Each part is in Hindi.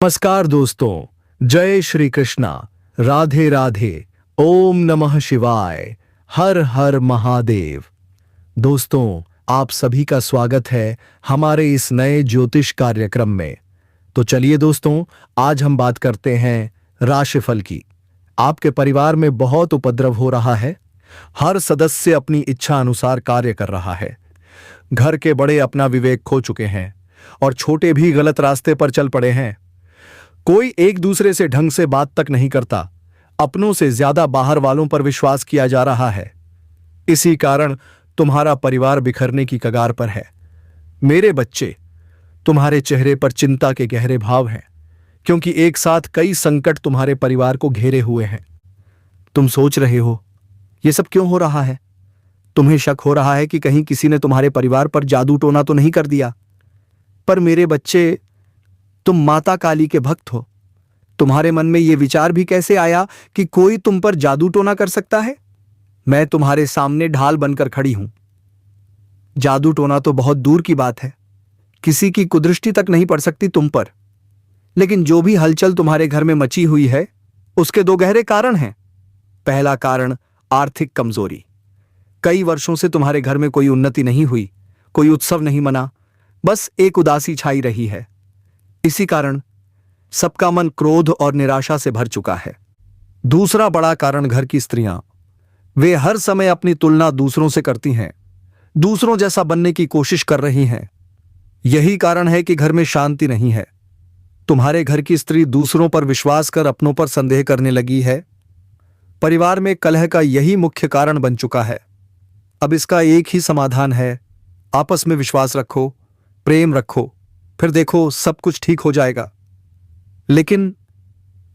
नमस्कार दोस्तों, जय श्री कृष्णा, राधे राधे, ओम नमः शिवाय, हर हर महादेव। दोस्तों, आप सभी का स्वागत है हमारे इस नए ज्योतिष कार्यक्रम में। तो चलिए दोस्तों, आज हम बात करते हैं राशिफल की। आपके परिवार में बहुत उपद्रव हो रहा है। हर सदस्य अपनी इच्छा अनुसार कार्य कर रहा है। घर के बड़े अपना विवेक खो चुके हैं और छोटे भी गलत रास्ते पर चल पड़े हैं। कोई एक दूसरे से ढंग से बात तक नहीं करता। अपनों से ज्यादा बाहर वालों पर विश्वास किया जा रहा है। इसी कारण तुम्हारा परिवार बिखरने की कगार पर है। मेरे बच्चे, तुम्हारे चेहरे पर चिंता के गहरे भाव हैं, क्योंकि एक साथ कई संकट तुम्हारे परिवार को घेरे हुए हैं। तुम सोच रहे हो, यह सब क्यों हो रहा है? तुम्हें शक हो रहा है कि कहीं किसी ने तुम्हारे परिवार पर जादू टोना तो नहीं कर दिया। पर मेरे बच्चे, तुम माता काली के भक्त हो। तुम्हारे मन में यह विचार भी कैसे आया कि कोई तुम पर जादू टोना कर सकता है? मैं तुम्हारे सामने ढाल बनकर खड़ी हूं। जादू टोना तो बहुत दूर की बात है, किसी की कुदृष्टि तक नहीं पड़ सकती तुम पर। लेकिन जो भी हलचल तुम्हारे घर में मची हुई है, उसके दो गहरे कारण हैं। पहला कारण आर्थिक कमजोरी। कई वर्षों से तुम्हारे घर में कोई उन्नति नहीं हुई, कोई उत्सव नहीं मना, बस एक उदासी छाई रही है। इसी कारण सबका मन क्रोध और निराशा से भर चुका है। दूसरा बड़ा कारण घर की स्त्रियां। वे हर समय अपनी तुलना दूसरों से करती हैं, दूसरों जैसा बनने की कोशिश कर रही हैं। यही कारण है कि घर में शांति नहीं है। तुम्हारे घर की स्त्री दूसरों पर विश्वास कर अपनों पर संदेह करने लगी है। परिवार में कलह का यही मुख्य कारण बन चुका है। अब इसका एक ही समाधान है, आपस में विश्वास रखो, प्रेम रखो, फिर देखो सब कुछ ठीक हो जाएगा। लेकिन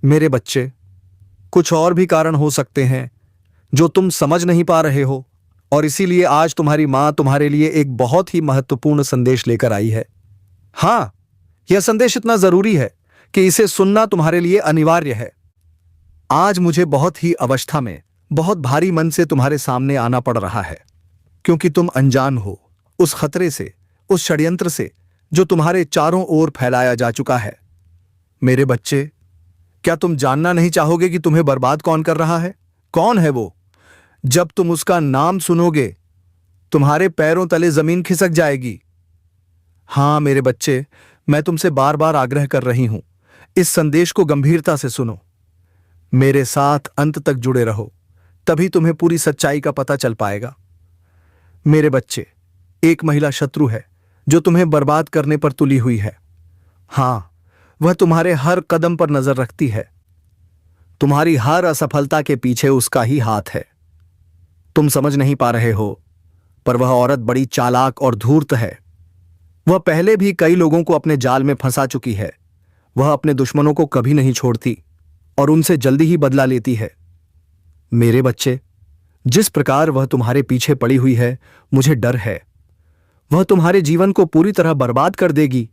मेरे बच्चे, कुछ और भी कारण हो सकते हैं जो तुम समझ नहीं पा रहे हो, और इसीलिए आज तुम्हारी मां तुम्हारे लिए एक बहुत ही महत्वपूर्ण संदेश लेकर आई है। हां, यह संदेश इतना जरूरी है कि इसे सुनना तुम्हारे लिए अनिवार्य है। आज मुझे बहुत ही अवस्था में, बहुत भारी मन से तुम्हारे सामने आना पड़ रहा है, क्योंकि तुम अनजान हो उस खतरे से, उस षड्यंत्र से जो तुम्हारे चारों ओर फैलाया जा चुका है। मेरे बच्चे, क्या तुम जानना नहीं चाहोगे कि तुम्हें बर्बाद कौन कर रहा है? कौन है वो? जब तुम उसका नाम सुनोगे, तुम्हारे पैरों तले जमीन खिसक जाएगी। हां मेरे बच्चे, मैं तुमसे बार बार आग्रह कर रही हूं, इस संदेश को गंभीरता से सुनो। मेरे साथ अंत तक जुड़े रहो, तभी तुम्हें पूरी सच्चाई का पता चल पाएगा। मेरे बच्चे, एक महिला शत्रु है जो तुम्हें बर्बाद करने पर तुली हुई है। हां, वह तुम्हारे हर कदम पर नजर रखती है। तुम्हारी हर असफलता के पीछे उसका ही हाथ है। तुम समझ नहीं पा रहे हो, पर वह औरत बड़ी चालाक और धूर्त है। वह पहले भी कई लोगों को अपने जाल में फंसा चुकी है। वह अपने दुश्मनों को कभी नहीं छोड़ती और उनसे जल्दी ही बदला लेती है। मेरे बच्चे, जिस प्रकार वह तुम्हारे पीछे पड़ी हुई है, मुझे डर है वह तुम्हारे जीवन को पूरी तरह बर्बाद कर देगी।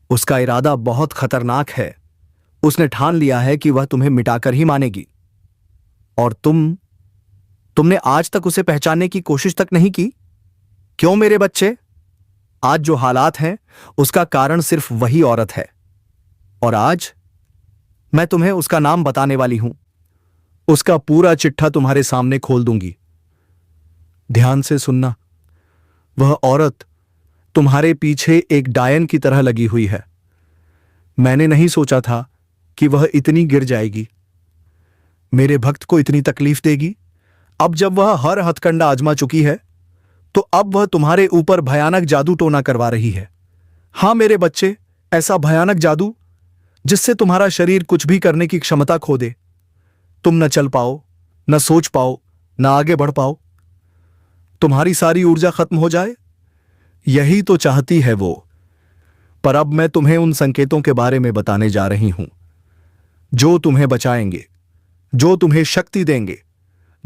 उसका इरादा बहुत खतरनाक है। उसने ठान लिया है कि वह तुम्हें मिटाकर ही मानेगी। और तुमने आज तक उसे पहचानने की कोशिश तक नहीं की। क्यों मेरे बच्चे? आज जो हालात हैं, उसका कारण सिर्फ वही औरत है। और आज मैं तुम्हें उसका नाम बताने वाली हूं। उसका पूरा चिट्ठा तुम्हारे सामने खोल दूंगी। ध्यान से सुनना। वह औरत तुम्हारे पीछे एक डायन की तरह लगी हुई है। मैंने नहीं सोचा था कि वह इतनी गिर जाएगी, मेरे भक्त को इतनी तकलीफ देगी। अब जब वह हर हथकंडा आजमा चुकी है, तो अब वह तुम्हारे ऊपर भयानक जादू टोना करवा रही है। हां मेरे बच्चे, ऐसा भयानक जादू जिससे तुम्हारा शरीर कुछ भी करने की क्षमता खो दे। तुम न चल पाओ, न सोच पाओ, न आगे बढ़ पाओ। तुम्हारी सारी ऊर्जा खत्म हो जाए। यही तो चाहती है वो। पर अब मैं तुम्हें उन संकेतों के बारे में बताने जा रही हूं, जो तुम्हें बचाएंगे, जो तुम्हें शक्ति देंगे,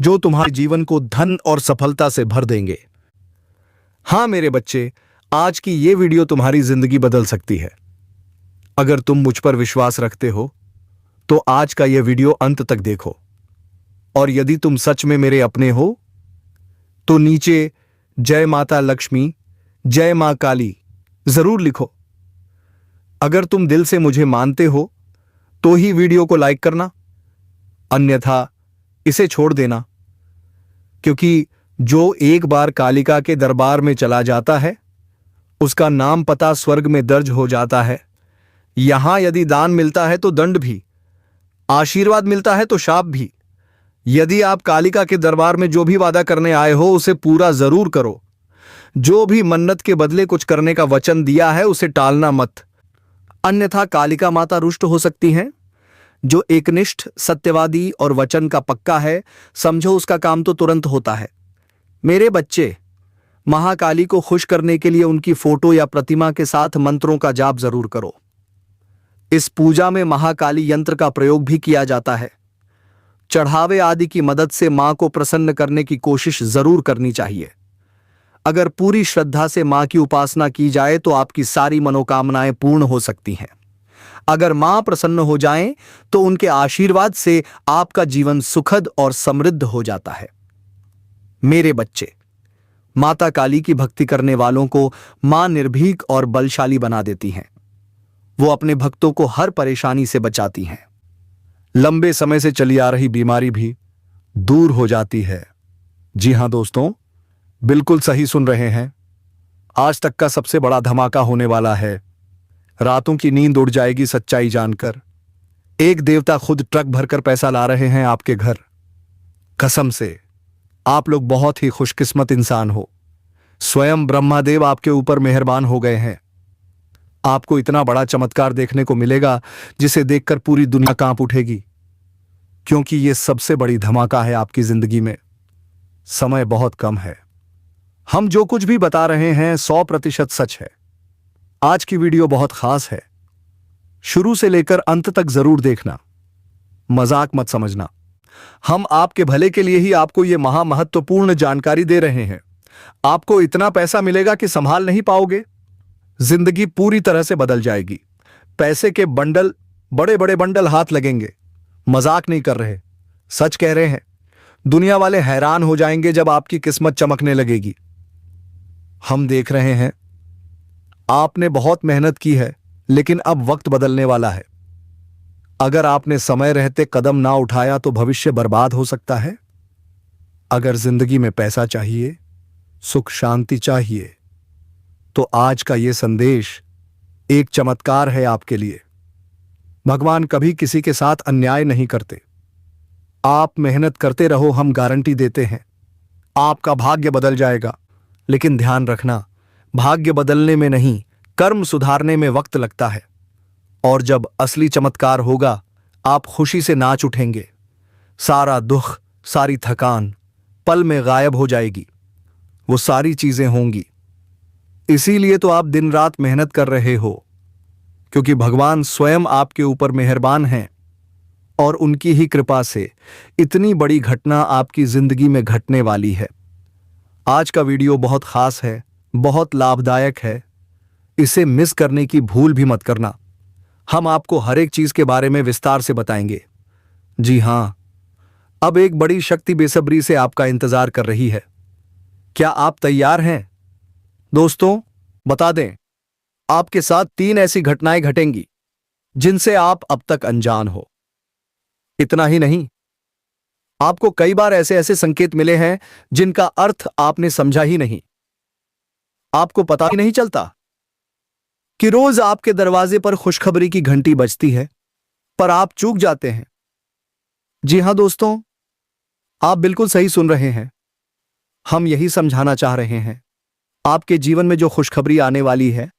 जो तुम्हारे जीवन को धन और सफलता से भर देंगे। हां मेरे बच्चे, आज की यह वीडियो तुम्हारी जिंदगी बदल सकती है। अगर तुम मुझ पर विश्वास रखते हो, तो आज का यह वीडियो अंत तक देखो। और यदि तुम सच में मेरे अपने हो, तो नीचे जय माता लक्ष्मी, जय मां काली जरूर लिखो। अगर तुम दिल से मुझे मानते हो, तो ही वीडियो को लाइक करना, अन्यथा इसे छोड़ देना। क्योंकि जो एक बार कालिका के दरबार में चला जाता है, उसका नाम पता स्वर्ग में दर्ज हो जाता है। यहां यदि दान मिलता है तो दंड भी, आशीर्वाद मिलता है तो शाप भी। यदि आप कालिका के दरबार में जो भी वादा करने आए हो उसे पूरा जरूर करो। जो भी मन्नत के बदले कुछ करने का वचन दिया है उसे टालना मत, अन्यथा कालिका माता रुष्ट हो सकती हैं। जो एकनिष्ठ, सत्यवादी और वचन का पक्का है, समझो उसका काम तो तुरंत होता है। मेरे बच्चे, महाकाली को खुश करने के लिए उनकी फोटो या प्रतिमा के साथ मंत्रों का जाप जरूर करो। इस पूजा में महाकाली यंत्र का प्रयोग भी किया जाता है। चढ़ावे आदि की मदद से मां को प्रसन्न करने की कोशिश जरूर करनी चाहिए। अगर पूरी श्रद्धा से मां की उपासना की जाए तो आपकी सारी मनोकामनाएं पूर्ण हो सकती हैं। अगर मां प्रसन्न हो जाएं तो उनके आशीर्वाद से आपका जीवन सुखद और समृद्ध हो जाता है। मेरे बच्चे, माता काली की भक्ति करने वालों को मां निर्भीक और बलशाली बना देती हैं। वो अपने भक्तों को हर परेशानी से बचाती हैं। लंबे समय से चली आ रही बीमारी भी दूर हो जाती है। जी हां दोस्तों, बिल्कुल सही सुन रहे हैं। आज तक का सबसे बड़ा धमाका होने वाला है। रातों की नींद उड़ जाएगी सच्चाई जानकर। एक देवता खुद ट्रक भरकर पैसा ला रहे हैं आपके घर। कसम से, आप लोग बहुत ही खुशकिस्मत इंसान हो। स्वयं ब्रह्मादेव आपके ऊपर मेहरबान हो गए हैं। आपको इतना बड़ा चमत्कार देखने को मिलेगा जिसे देखकर पूरी दुनिया कांप उठेगी, क्योंकि यह सबसे बड़ी धमाका है आपकी जिंदगी में। समय बहुत कम है। हम जो कुछ भी बता रहे हैं 100% सच है। आज की वीडियो बहुत खास है। शुरू से लेकर अंत तक जरूर देखना, मजाक मत समझना। हम आपके भले के लिए ही आपको यह महामहत्वपूर्ण जानकारी दे रहे हैं। आपको इतना पैसा मिलेगा कि संभाल नहीं पाओगे। जिंदगी पूरी तरह से बदल जाएगी। पैसे के बंडल, बड़े बड़े बंडल हाथ लगेंगे। मजाक नहीं कर रहे, सच कह रहे हैं। दुनिया वाले हैरान हो जाएंगे जब आपकी किस्मत चमकने लगेगी। हम देख रहे हैं, आपने बहुत मेहनत की है, लेकिन अब वक्त बदलने वाला है। अगर आपने समय रहते कदम ना उठाया तो भविष्य बर्बाद हो सकता है। अगर जिंदगी में पैसा चाहिए, सुख शांति चाहिए, तो आज का यह संदेश एक चमत्कार है आपके लिए। भगवान कभी किसी के साथ अन्याय नहीं करते। आप मेहनत करते रहो, हम गारंटी देते हैं आपका भाग्य बदल जाएगा। लेकिन ध्यान रखना, भाग्य बदलने में नहीं, कर्म सुधारने में वक्त लगता है। और जब असली चमत्कार होगा, आप खुशी से नाच उठेंगे। सारा दुख, सारी थकान पल में गायब हो जाएगी। वो सारी चीजें होंगी। इसीलिए तो आप दिन रात मेहनत कर रहे हो, क्योंकि भगवान स्वयं आपके ऊपर मेहरबान हैं और उनकी ही कृपा से इतनी बड़ी घटना आपकी जिंदगी में घटने वाली है। आज का वीडियो बहुत खास है, बहुत लाभदायक है। इसे मिस करने की भूल भी मत करना। हम आपको हर एक चीज के बारे में विस्तार से बताएंगे। जी हां, अब एक बड़ी शक्ति बेसब्री से आपका इंतजार कर रही है। क्या आप तैयार हैं? दोस्तों, बता दें, आपके साथ 3 ऐसी घटनाएं घटेंगी जिनसे आप अब तक अनजान हो। इतना ही नहीं, आपको कई बार ऐसे ऐसे संकेत मिले हैं जिनका अर्थ आपने समझा ही नहीं। आपको पता ही नहीं चलता कि रोज आपके दरवाजे पर खुशखबरी की घंटी बजती है, पर आप चूक जाते हैं। जी हां दोस्तों, आप बिल्कुल सही सुन रहे हैं। हम यही समझाना चाह रहे हैं। आपके जीवन में जो खुशखबरी आने वाली है,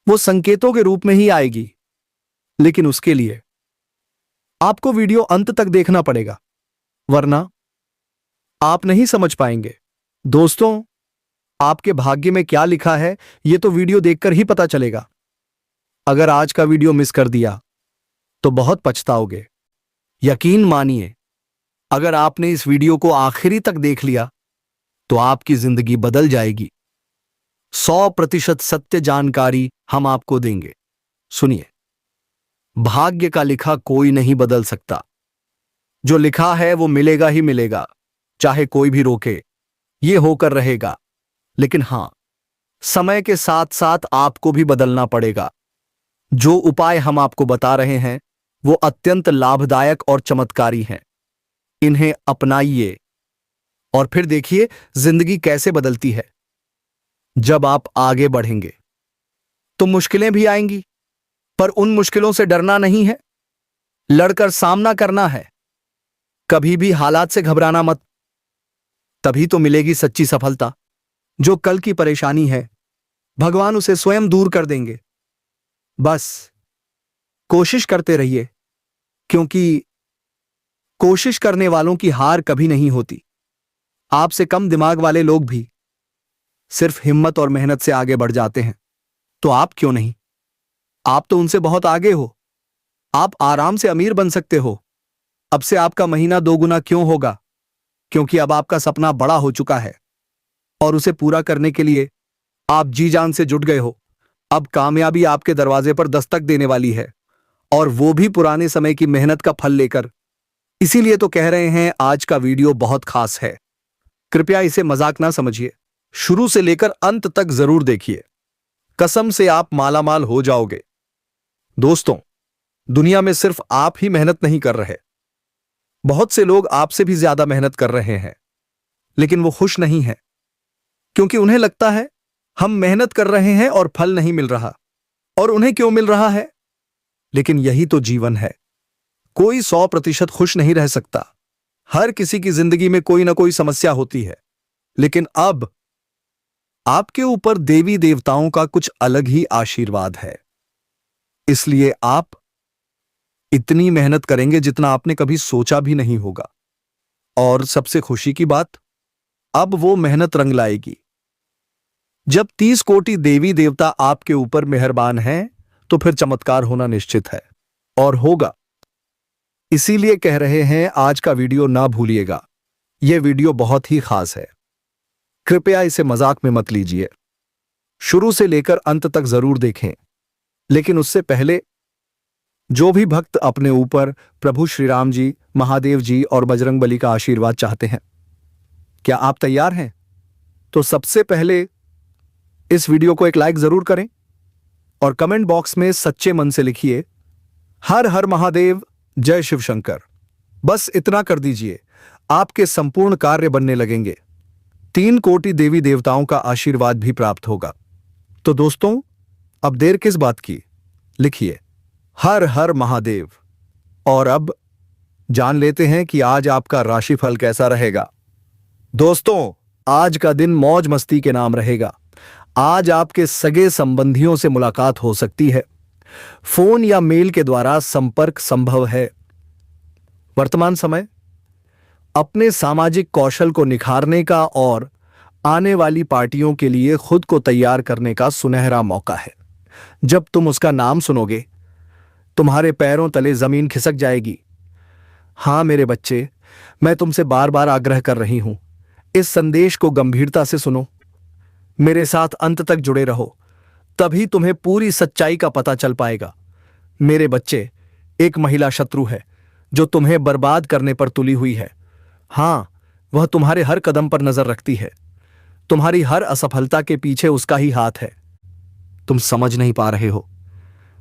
वो संकेतों के रूप में ही आएगी, लेकिन उसके लिए आपको वीडियो अंत तक देखना पड़ेगा, वरना आप नहीं समझ पाएंगे। दोस्तों, आपके भाग्य में क्या लिखा है, यह तो वीडियो देखकर ही पता चलेगा। अगर आज का वीडियो मिस कर दिया तो बहुत पछताओगे। यकीन मानिए, अगर आपने इस वीडियो को आखिरी तक देख लिया तो आपकी जिंदगी बदल जाएगी। 100% सत्य जानकारी हम आपको देंगे। सुनिए, भाग्य का लिखा कोई नहीं बदल सकता। जो लिखा है वो मिलेगा ही मिलेगा, चाहे कोई भी रोके। ये होकर रहेगा। लेकिन हां, समय के साथ साथ आपको भी बदलना पड़ेगा। जो उपाय हम आपको बता रहे हैं, वो अत्यंत लाभदायक और चमत्कारी हैं। इन्हें अपनाइए और फिर देखिए जिंदगी कैसे बदलती है। जब आप आगे बढ़ेंगे तो मुश्किलें भी आएंगी, पर उन मुश्किलों से डरना नहीं है, लड़कर सामना करना है। कभी भी हालात से घबराना मत, तभी तो मिलेगी सच्ची सफलता। जो कल की परेशानी है, भगवान उसे स्वयं दूर कर देंगे। बस कोशिश करते रहिए, क्योंकि कोशिश करने वालों की हार कभी नहीं होती। आपसे कम दिमाग वाले लोग भी सिर्फ हिम्मत और मेहनत से आगे बढ़ जाते हैं, तो आप क्यों नहीं? आप तो उनसे बहुत आगे हो। आप आराम से अमीर बन सकते हो। अब से आपका महीना 2 गुना क्यों होगा? क्योंकि अब आपका सपना बड़ा हो चुका है और उसे पूरा करने के लिए आप जी जान से जुट गए हो। अब कामयाबी आपके दरवाजे पर दस्तक देने वाली है, और वो भी पुराने समय की मेहनत का फल लेकर। इसीलिए तो कह रहे हैं आज का वीडियो बहुत खास है। कृपया इसे मजाक ना समझिए, शुरू से लेकर अंत तक जरूर देखिए। कसम से आप मालामाल हो जाओगे। दोस्तों, दुनिया में सिर्फ आप ही मेहनत नहीं कर रहे, बहुत से लोग आपसे भी ज्यादा मेहनत कर रहे हैं, लेकिन वो खुश नहीं है, क्योंकि उन्हें लगता है हम मेहनत कर रहे हैं और फल नहीं मिल रहा। और उन्हें क्यों मिल रहा है? लेकिन यही तो जीवन है। कोई 100% खुश नहीं रह सकता। हर किसी की जिंदगी में कोई ना कोई समस्या होती है, लेकिन अब आपके ऊपर देवी देवताओं का कुछ अलग ही आशीर्वाद है। इसलिए आप इतनी मेहनत करेंगे जितना आपने कभी सोचा भी नहीं होगा। और सबसे खुशी की बात, अब वो मेहनत रंग लाएगी। जब 30 कोटि देवी देवता आपके ऊपर मेहरबान हैं, तो फिर चमत्कार होना निश्चित है, और होगा। इसीलिए कह रहे हैं आज का वीडियो ना भूलिएगा। यह वीडियो बहुत ही खास है। कृपया इसे मजाक में मत लीजिए, शुरू से लेकर अंत तक जरूर देखें। लेकिन उससे पहले, जो भी भक्त अपने ऊपर प्रभु श्री राम जी, महादेव जी और बजरंगबली का आशीर्वाद चाहते हैं, क्या आप तैयार हैं? तो सबसे पहले इस वीडियो को एक लाइक जरूर करें और कमेंट बॉक्स में सच्चे मन से लिखिए, हर हर महादेव, जय शिव शंकर। बस इतना कर दीजिए, आपके संपूर्ण कार्य बनने लगेंगे। 3 कोटि देवी देवताओं का आशीर्वाद भी प्राप्त होगा। तो दोस्तों, अब देर किस बात की, लिखिए हर हर महादेव। और अब जान लेते हैं कि आज आपका राशिफल कैसा रहेगा। दोस्तों, आज का दिन मौज मस्ती के नाम रहेगा। आज आपके सगे संबंधियों से मुलाकात हो सकती है। फोन या मेल के द्वारा संपर्क संभव है। वर्तमान समय अपने सामाजिक कौशल को निखारने का और आने वाली पार्टियों के लिए खुद को तैयार करने का सुनहरा मौका है। जब तुम उसका नाम सुनोगे, तुम्हारे पैरों तले जमीन खिसक जाएगी। हां मेरे बच्चे, मैं तुमसे बार बार आग्रह कर रही हूं, इस संदेश को गंभीरता से सुनो। मेरे साथ अंत तक जुड़े रहो, तभी तुम्हें पूरी सच्चाई का पता चल पाएगा। मेरे बच्चे, एक महिला शत्रु है जो तुम्हें बर्बाद करने पर तुली हुई है। हां, वह तुम्हारे हर कदम पर नजर रखती है। तुम्हारी हर असफलता के पीछे उसका ही हाथ है। तुम समझ नहीं पा रहे हो,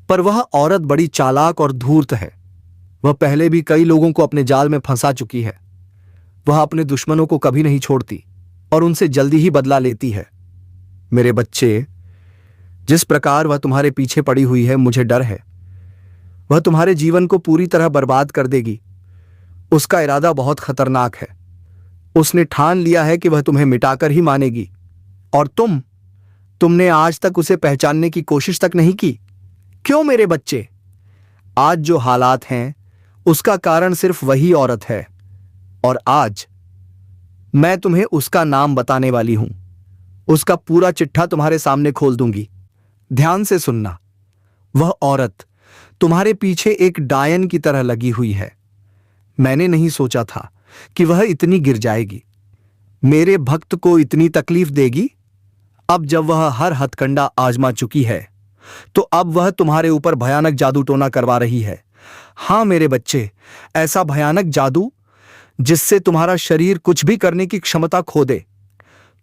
पर वह औरत बड़ी चालाक और धूर्त है। वह पहले भी कई लोगों को अपने जाल में फंसा चुकी है। वह अपने दुश्मनों को कभी नहीं छोड़ती और उनसे जल्दी ही बदला लेती है। मेरे बच्चे, जिस प्रकार वह तुम्हारे पीछे पड़ी हुई है, मुझे डर है वह तुम्हारे जीवन को पूरी तरह बर्बाद कर देगी। उसका इरादा बहुत खतरनाक है। उसने ठान लिया है कि वह तुम्हें मिटाकर ही मानेगी। और तुमने आज तक उसे पहचानने की कोशिश तक नहीं की। क्यों मेरे बच्चे? आज जो हालात हैं, उसका कारण सिर्फ वही औरत है। और आज मैं तुम्हें उसका नाम बताने वाली हूं। उसका पूरा चिट्ठा तुम्हारे सामने खोल दूंगी। ध्यान से सुनना। वह औरत तुम्हारे पीछे एक डायन की तरह लगी हुई है। मैंने नहीं सोचा था कि वह इतनी गिर जाएगी, मेरे भक्त को इतनी तकलीफ देगी। अब जब वह हर हथकंडा आजमा चुकी है, तो अब वह तुम्हारे ऊपर भयानक जादू टोना करवा रही है। हां मेरे बच्चे, ऐसा भयानक जादू जिससे तुम्हारा शरीर कुछ भी करने की क्षमता खो दे।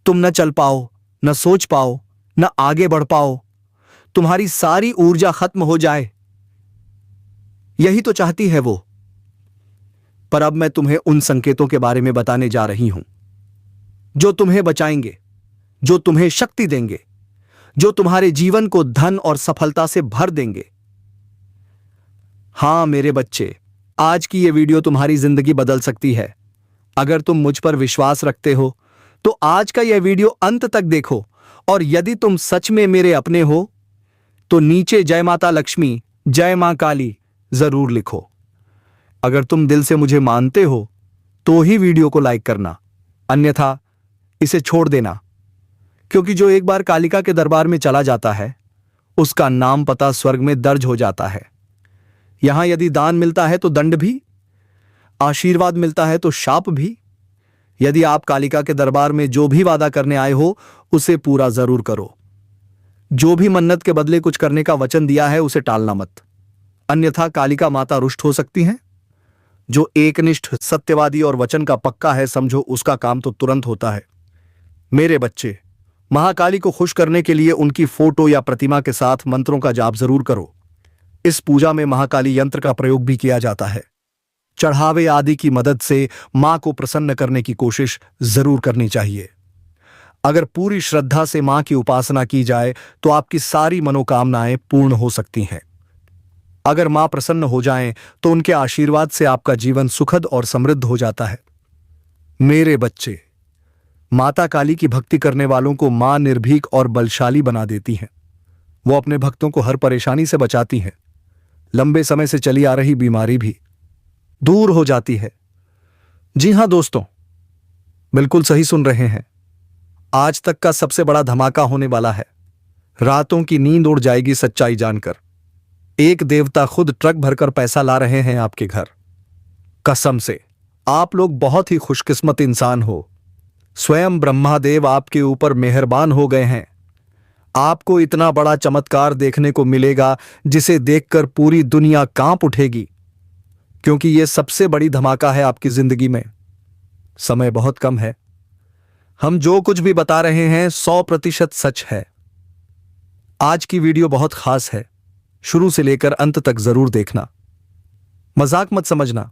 तुम न चल पाओ, न सोच पाओ, न आगे बढ़ पाओ। तुम्हारी सारी ऊर्जा खत्म हो जाए। यही तो चाहती है वो। पर अब मैं तुम्हें उन संकेतों के बारे में बताने जा रही हूं जो तुम्हें बचाएंगे, जो तुम्हें शक्ति देंगे, जो तुम्हारे जीवन को धन और सफलता से भर देंगे। हां मेरे बच्चे, आज की यह वीडियो तुम्हारी जिंदगी बदल सकती है। अगर तुम मुझ पर विश्वास रखते हो तो आज का यह वीडियो अंत तक देखो, और यदि तुम सच में मेरे अपने हो तो नीचे जय माता लक्ष्मी, जय मां काली जरूर लिखो। अगर तुम दिल से मुझे मानते हो तो ही वीडियो को लाइक करना, अन्यथा इसे छोड़ देना, क्योंकि जो एक बार कालिका के दरबार में चला जाता है उसका नाम पता स्वर्ग में दर्ज हो जाता है। यहां यदि दान मिलता है तो दंड भी, आशीर्वाद मिलता है तो शाप भी। यदि आप कालिका के दरबार में जो भी वादा करने आए हो उसे पूरा जरूर करो। जो भी मन्नत के बदले कुछ करने का वचन दिया है उसे टालना मत, अन्यथा कालिका माता रुष्ट हो सकती हैं। जो एकनिष्ठ, सत्यवादी और वचन का पक्का है, समझो उसका काम तो तुरंत होता है। मेरे बच्चे, महाकाली को खुश करने के लिए उनकी फोटो या प्रतिमा के साथ मंत्रों का जाप जरूर करो। इस पूजा में महाकाली यंत्र का प्रयोग भी किया जाता है। चढ़ावे आदि की मदद से मां को प्रसन्न करने की कोशिश जरूर करनी चाहिए। अगर पूरी श्रद्धा से मां की उपासना की जाए तो आपकी सारी मनोकामनाएं पूर्ण हो सकती हैं। अगर मां प्रसन्न हो जाएं तो उनके आशीर्वाद से आपका जीवन सुखद और समृद्ध हो जाता है। मेरे बच्चे, माता काली की भक्ति करने वालों को मां निर्भीक और बलशाली बना देती हैं। वो अपने भक्तों को हर परेशानी से बचाती हैं। लंबे समय से चली आ रही बीमारी भी दूर हो जाती है। जी हां दोस्तों, बिल्कुल सही सुन रहे हैं। आज तक का सबसे बड़ा धमाका होने वाला है। रातों की नींद उड़ जाएगी सच्चाई जानकर। एक देवता खुद ट्रक भरकर पैसा ला रहे हैं आपके घर। कसम से, आप लोग बहुत ही खुशकिस्मत इंसान हो। स्वयं ब्रह्मादेव आपके ऊपर मेहरबान हो गए हैं। आपको इतना बड़ा चमत्कार देखने को मिलेगा जिसे देखकर पूरी दुनिया कांप उठेगी, क्योंकि यह सबसे बड़ी धमाका है आपकी जिंदगी में। समय बहुत कम है। हम जो कुछ भी बता रहे हैं 100% सच है। आज की वीडियो बहुत खास है, शुरू से लेकर अंत तक जरूर देखना। मजाक मत समझना,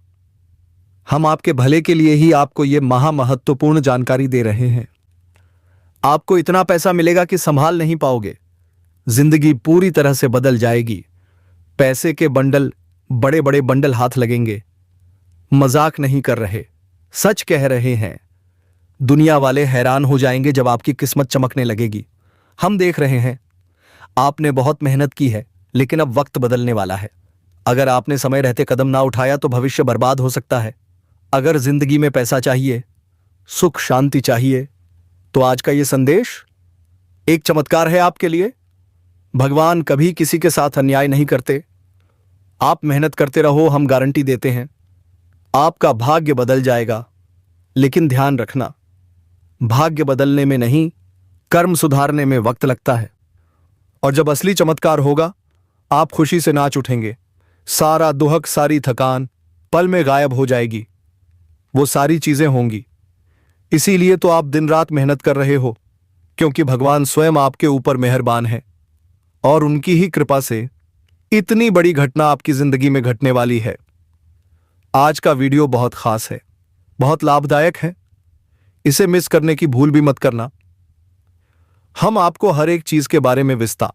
हम आपके भले के लिए ही आपको यह महामहत्वपूर्ण जानकारी दे रहे हैं। आपको इतना पैसा मिलेगा कि संभाल नहीं पाओगे। जिंदगी पूरी तरह से बदल जाएगी। पैसे के बंडल, बड़े बड़े बंडल हाथ लगेंगे। मजाक नहीं कर रहे, सच कह रहे हैं। दुनिया वाले हैरान हो जाएंगे जब आपकी किस्मत चमकने लगेगी। हम देख रहे हैं। आपने बहुत मेहनत की है, लेकिन अब वक्त बदलने वाला है। अगर आपने समय रहते कदम ना उठाया तो भविष्य बर्बाद हो सकता है। अगर जिंदगी में पैसा चाहिए, सुख शांति चाहिए, तो आज का यह संदेश एक चमत्कार है आपके लिए। भगवान कभी किसी के साथ अन्याय नहीं करते। आप मेहनत करते रहो, हम गारंटी देते हैं आपका भाग्य बदल जाएगा। लेकिन ध्यान रखना, भाग्य बदलने में नहीं, कर्म सुधारने में वक्त लगता है। और जब असली चमत्कार होगा, आप खुशी से नाच उठेंगे। सारा दुहक, सारी थकान पल में गायब हो जाएगी। वो सारी चीजें होंगी। इसीलिए तो आप दिन रात मेहनत कर रहे हो, क्योंकि भगवान स्वयं आपके ऊपर मेहरबान है और उनकी ही कृपा से इतनी बड़ी घटना आपकी जिंदगी में घटने वाली है। आज का वीडियो बहुत खास है, बहुत लाभदायक है। इसे मिस करने की भूल भी मत करना। हम आपको हर एक चीज के बारे में विस्तार।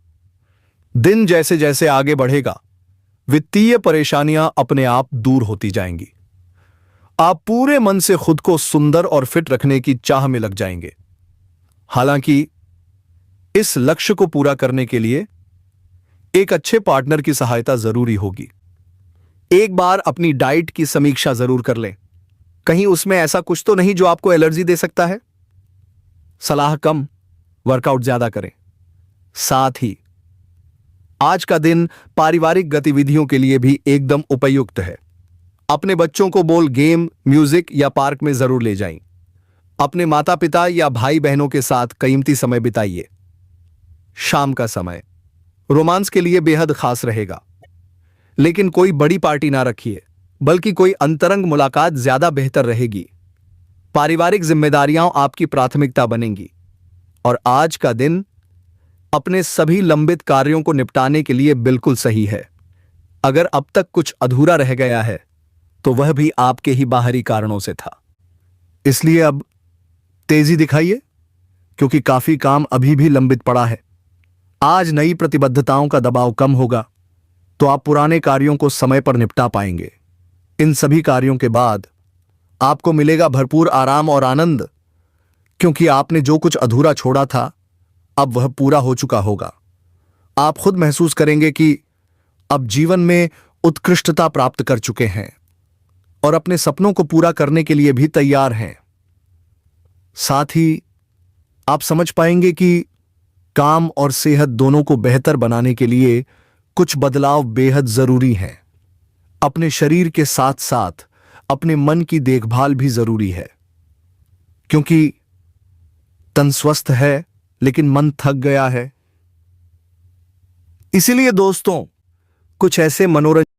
दिन जैसे जैसे आगे बढ़ेगा, वित्तीय परेशानियां अपने आप दूर होती जाएंगी। आप पूरे मन से खुद को सुंदर और फिट रखने की चाह में लग जाएंगे। हालांकि इस लक्ष्य को पूरा करने के लिए एक अच्छे पार्टनर की सहायता जरूरी होगी। एक बार अपनी डाइट की समीक्षा जरूर कर लें। कहीं उसमें ऐसा कुछ तो नहीं जो आपको एलर्जी दे सकता है। सलाह कम, वर्कआउट ज्यादा करें। साथ ही आज का दिन पारिवारिक गतिविधियों के लिए भी एकदम उपयुक्त है। अपने बच्चों को बोल गेम, म्यूजिक या पार्क में जरूर ले जाएं। अपने माता पिता या भाई बहनों के साथ कीमती समय बिताइए। शाम का समय रोमांस के लिए बेहद खास रहेगा, लेकिन कोई बड़ी पार्टी ना रखिए, बल्कि कोई अंतरंग मुलाकात ज्यादा बेहतर रहेगी। पारिवारिक जिम्मेदारियां आपकी प्राथमिकता बनेंगी और आज का दिन अपने सभी लंबित कार्यों को निपटाने के लिए बिल्कुल सही है। अगर अब तक कुछ अधूरा रह गया है तो वह भी आपके ही बाहरी कारणों से था। इसलिए अब तेजी दिखाइए, क्योंकि काफी काम अभी भी लंबित पड़ा है। आज नई प्रतिबद्धताओं का दबाव कम होगा तो आप पुराने कार्यों को समय पर निपटा पाएंगे। इन सभी कार्यों के बाद आपको मिलेगा भरपूर आराम और आनंद, क्योंकि आपने जो कुछ अधूरा छोड़ा था अब वह पूरा हो चुका होगा। आप खुद महसूस करेंगे कि अब जीवन में उत्कृष्टता प्राप्त कर चुके हैं और अपने सपनों को पूरा करने के लिए भी तैयार हैं। साथ ही आप समझ पाएंगे कि काम और सेहत दोनों को बेहतर बनाने के लिए कुछ बदलाव बेहद जरूरी हैं। अपने शरीर के साथ साथ अपने मन की देखभाल भी जरूरी है, क्योंकि तन स्वस्थ है लेकिन मन थक गया है। इसीलिए दोस्तों, कुछ ऐसे मनोरंजन